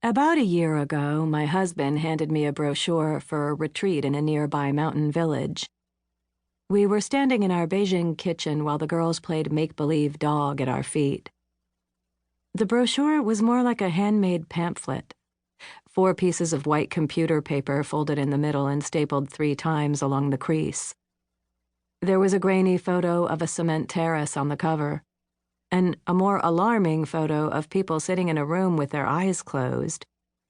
About a year ago, my husband handed me a brochure for a retreat in a nearby mountain village. We were standing in our Beijing kitchen while the girls played make-believe dog at our feet. The brochure was more like a handmade pamphlet. 4 pieces of white computer paper folded in the middle and stapled 3 times along the crease. There was a grainy photo of a cement terrace on the cover, and a more alarming photo of people sitting in a room with their eyes closed,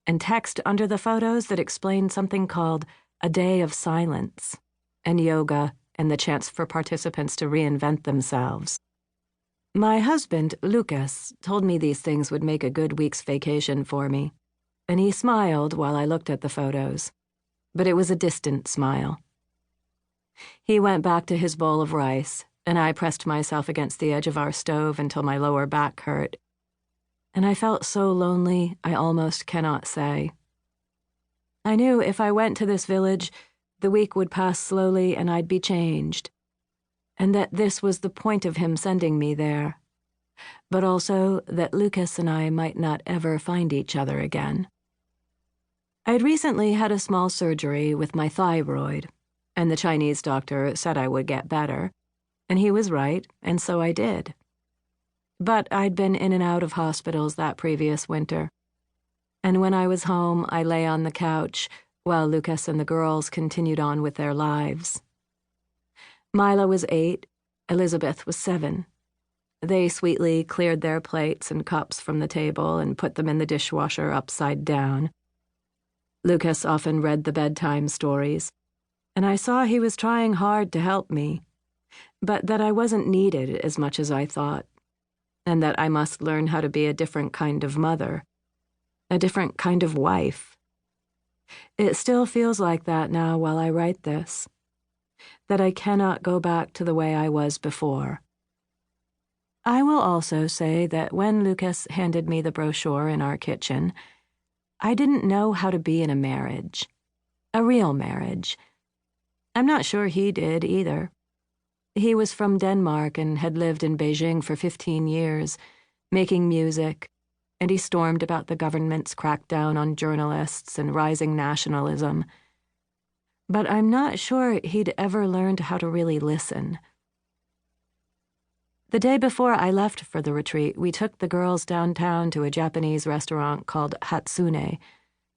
and text under the photos that explained something called a day of silence, and yoga, and the chance for participants to reinvent themselves. My husband, Lucas, told me these things would make a good week's vacation for me, and he smiled while I looked at the photos, but it was a distant smile. He went back to his bowl of rice, and I pressed myself against the edge of our stove until my lower back hurt. And I felt so lonely, I almost cannot say. I knew if I went to this village, the week would pass slowly and I'd be changed, and that this was the point of him sending me there, but also that Lucas and I might not ever find each other again. I'd recently had a small surgery with my thyroid, and the Chinese doctor said I would get better. And he was right, and so I did. But I'd been in and out of hospitals that previous winter. And when I was home, I lay on the couch while Lucas and the girls continued on with their lives. Mila was 8, Elizabeth was 7. They sweetly cleared their plates and cups from the table and put them in the dishwasher upside down. Lucas often read the bedtime stories, and I saw he was trying hard to help me, but that I wasn't needed as much as I thought, and that I must learn how to be a different kind of mother, a different kind of wife. It still feels like that now while I write this, that I cannot go back to the way I was before. I will also say that when Lucas handed me the brochure in our kitchen, I didn't know how to be in a marriage, a real marriage. I'm not sure he did either. He was from Denmark and had lived in Beijing for 15 years, making music, and he stormed about the government's crackdown on journalists and rising nationalism. But I'm not sure he'd ever learned how to really listen. The day before I left for the retreat, we took the girls downtown to a Japanese restaurant called Hatsune,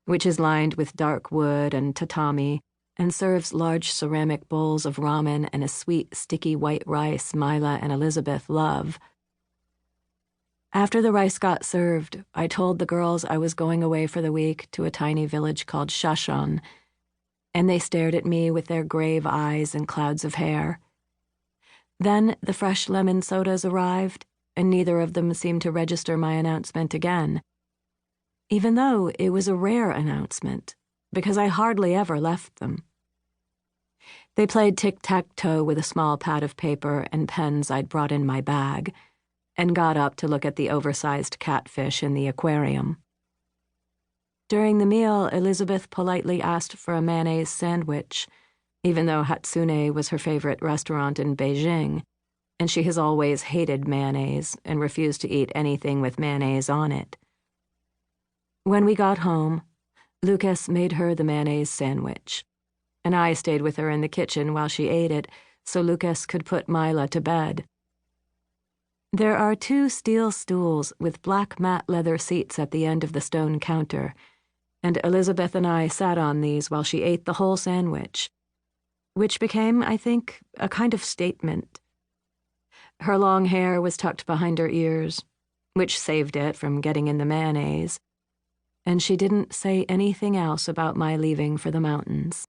which is lined with dark wood and tatami, and serves large ceramic bowls of ramen and a sweet, sticky white rice Mila and Elizabeth love. After the rice got served, I told the girls I was going away for the week to a tiny village called Shashon, and they stared at me with their grave eyes and clouds of hair. Then the fresh lemon sodas arrived, and neither of them seemed to register my announcement again, even though it was a rare announcement, because I hardly ever left them. They played tic-tac-toe with a small pad of paper and pens I'd brought in my bag, and got up to look at the oversized catfish in the aquarium. During the meal, Elizabeth politely asked for a mayonnaise sandwich, even though Hatsune was her favorite restaurant in Beijing, and she has always hated mayonnaise and refused to eat anything with mayonnaise on it. When we got home, Lucas made her the mayonnaise sandwich, and I stayed with her in the kitchen while she ate it so Lucas could put Mila to bed. There are 2 steel stools with black matte leather seats at the end of the stone counter, and Elizabeth and I sat on these while she ate the whole sandwich, which became, I think, a kind of statement. Her long hair was tucked behind her ears, which saved it from getting in the mayonnaise, and she didn't say anything else about my leaving for the mountains.